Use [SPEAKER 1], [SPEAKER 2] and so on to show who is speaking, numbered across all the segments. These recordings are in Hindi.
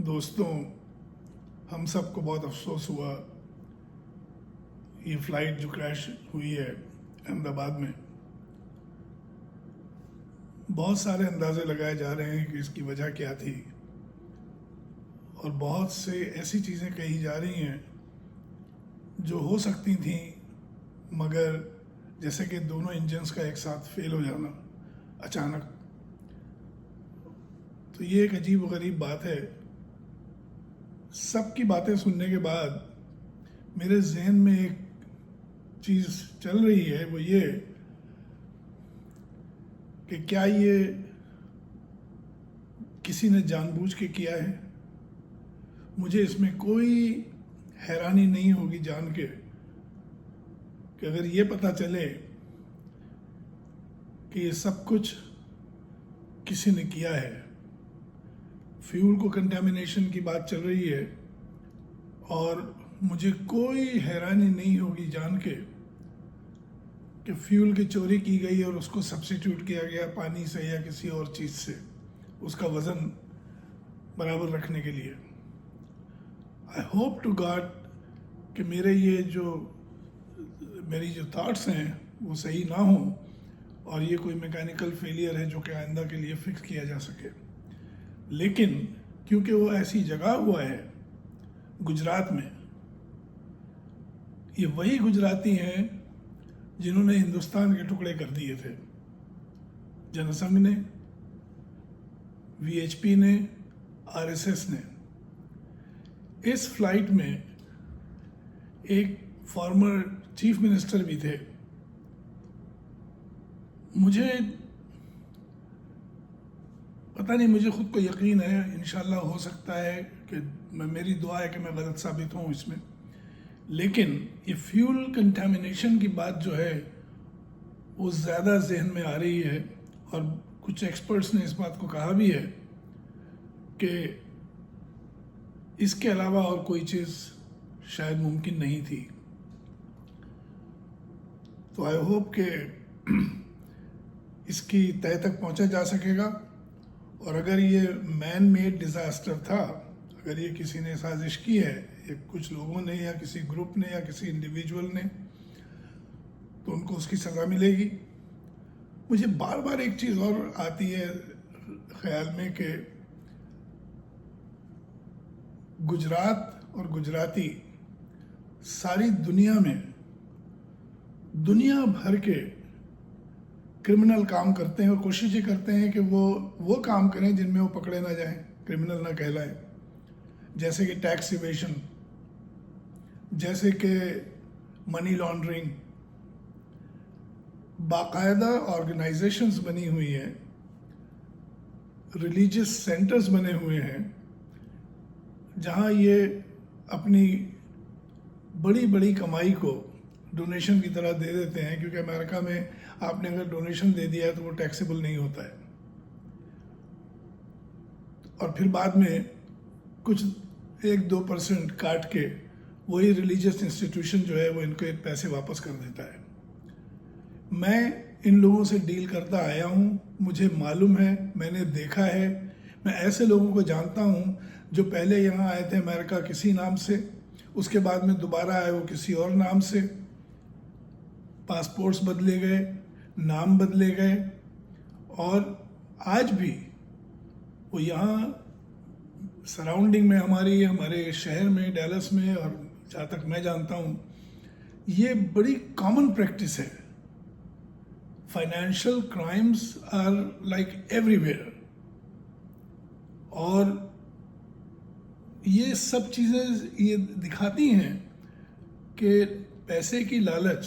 [SPEAKER 1] दोस्तों, हम सबको बहुत अफसोस हुआ ये फ़्लाइट जो क्रैश हुई है अहमदाबाद में। बहुत सारे अंदाजे लगाए जा रहे हैं कि इसकी वजह क्या थी, और बहुत से ऐसी चीज़ें कही जा रही हैं जो हो सकती थी, मगर जैसे कि दोनों इंजन्स का एक साथ फेल हो जाना अचानक, तो ये एक अजीब व गरीब बात है। सबकी बातें सुनने के बाद मेरे जहन में एक चीज़ चल रही है, वो ये कि क्या ये किसी ने जानबूझ के किया है। मुझे इसमें कोई हैरानी नहीं होगी जान के कि अगर ये पता चले कि ये सब कुछ किसी ने किया है। फ्यूल को कंटेमिनेशन की बात चल रही है, और मुझे कोई हैरानी नहीं होगी जान के कि फ्यूल की चोरी की गई और उसको सब्स्टिट्यूट किया गया पानी से या किसी और चीज़ से, उसका वज़न बराबर रखने के लिए। आई होप टू गॉड कि मेरी जो थॉट्स हैं वो सही ना हो, और ये कोई मैकेनिकल फेलियर है जो कि आइंदा के लिए फिक्स किया जा सके। लेकिन क्योंकि वो ऐसी जगह हुआ है गुजरात में, ये वही गुजराती हैं जिन्होंने हिंदुस्तान के टुकड़े कर दिए थे। जनसंघ ने, वीएचपी ने, आरएसएस ने। इस फ्लाइट में एक फॉर्मर चीफ मिनिस्टर भी थे। मुझे पता नहीं, मुझे खुद को यकीन है, इंशाल्लाह हो सकता है कि मेरी दुआ है कि मैं गलत साबित हूँ इसमें, लेकिन ये फ्यूल कंटामिनेशन की बात जो है वो ज़्यादा जहन में आ रही है, और कुछ एक्सपर्ट्स ने इस बात को कहा भी है कि इसके अलावा और कोई चीज़ शायद मुमकिन नहीं थी। तो आई होप कि इसकी तह तक पहुंचा जा सकेगा, और अगर ये मैन मेड डिज़ास्टर था, अगर ये किसी ने साजिश की है, या कुछ लोगों ने या किसी ग्रुप ने या किसी इंडिविजुअल ने, तो उनको उसकी सज़ा मिलेगी। मुझे बार बार एक चीज़ और आती है ख्याल में कि गुजरात और गुजराती सारी दुनिया में दुनिया भर के क्रिमिनल काम करते हैं, और कोशिश ये करते हैं कि वो काम करें जिनमें वो पकड़े ना जाएं, क्रिमिनल ना कहलाएं। जैसे कि टैक्स इवेशन, जैसे कि मनी लॉन्ड्रिंग। बाकायदा ऑर्गेनाइजेशंस बनी हुई हैं, रिलीजियस सेंटर्स बने हुए हैं, जहां ये अपनी बड़ी बड़ी कमाई को डोनेशन की तरह दे देते हैं, क्योंकि अमेरिका में आपने अगर डोनेशन दे दिया है तो वो टैक्सेबल नहीं होता है, और फिर बाद में कुछ 1-2% काट के वही रिलीजियस इंस्टीट्यूशन जो है वो इनके पैसे वापस कर देता है। मैं इन लोगों से डील करता आया हूँ, मुझे मालूम है, मैंने देखा है। मैं ऐसे लोगों को जानता हूँ जो पहले यहाँ आए थे अमेरिका किसी नाम से, उसके बाद में दोबारा आए वो किसी और नाम से, पासपोर्ट्स बदले गए, नाम बदले गए, और आज भी वो यहाँ सराउंडिंग में हमारे शहर में, डैलस में, और जहाँ तक मैं जानता हूँ ये बड़ी कॉमन प्रैक्टिस है। Financial crimes are like everywhere, और ये सब चीज़ें ये दिखाती हैं कि पैसे की लालच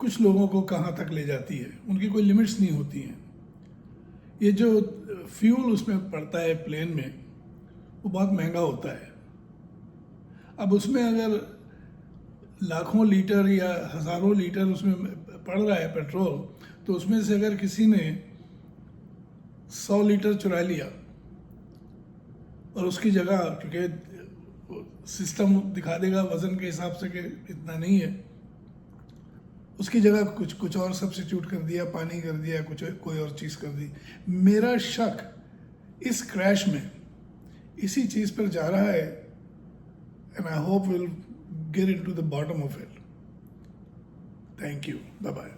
[SPEAKER 1] कुछ लोगों को कहाँ तक ले जाती है, उनकी कोई लिमिट्स नहीं होती हैं। ये जो फ्यूल उसमें पड़ता है प्लेन में, वो बहुत महंगा होता है। अब उसमें अगर लाखों लीटर या हज़ारों लीटर उसमें पड़ रहा है पेट्रोल, तो उसमें से अगर किसी ने 100 लीटर चुरा लिया, और उसकी जगह, क्योंकि सिस्टम दिखा देगा वज़न के हिसाब से कि इतना नहीं है, उसकी जगह कुछ और सब्स्टिट्यूट कर दिया, पानी कर दिया, कोई और चीज़ कर दी, मेरा शक इस क्रैश में इसी चीज़ पर जा रहा है, and I hope will get into the bottom of it. Thank you. Bye bye.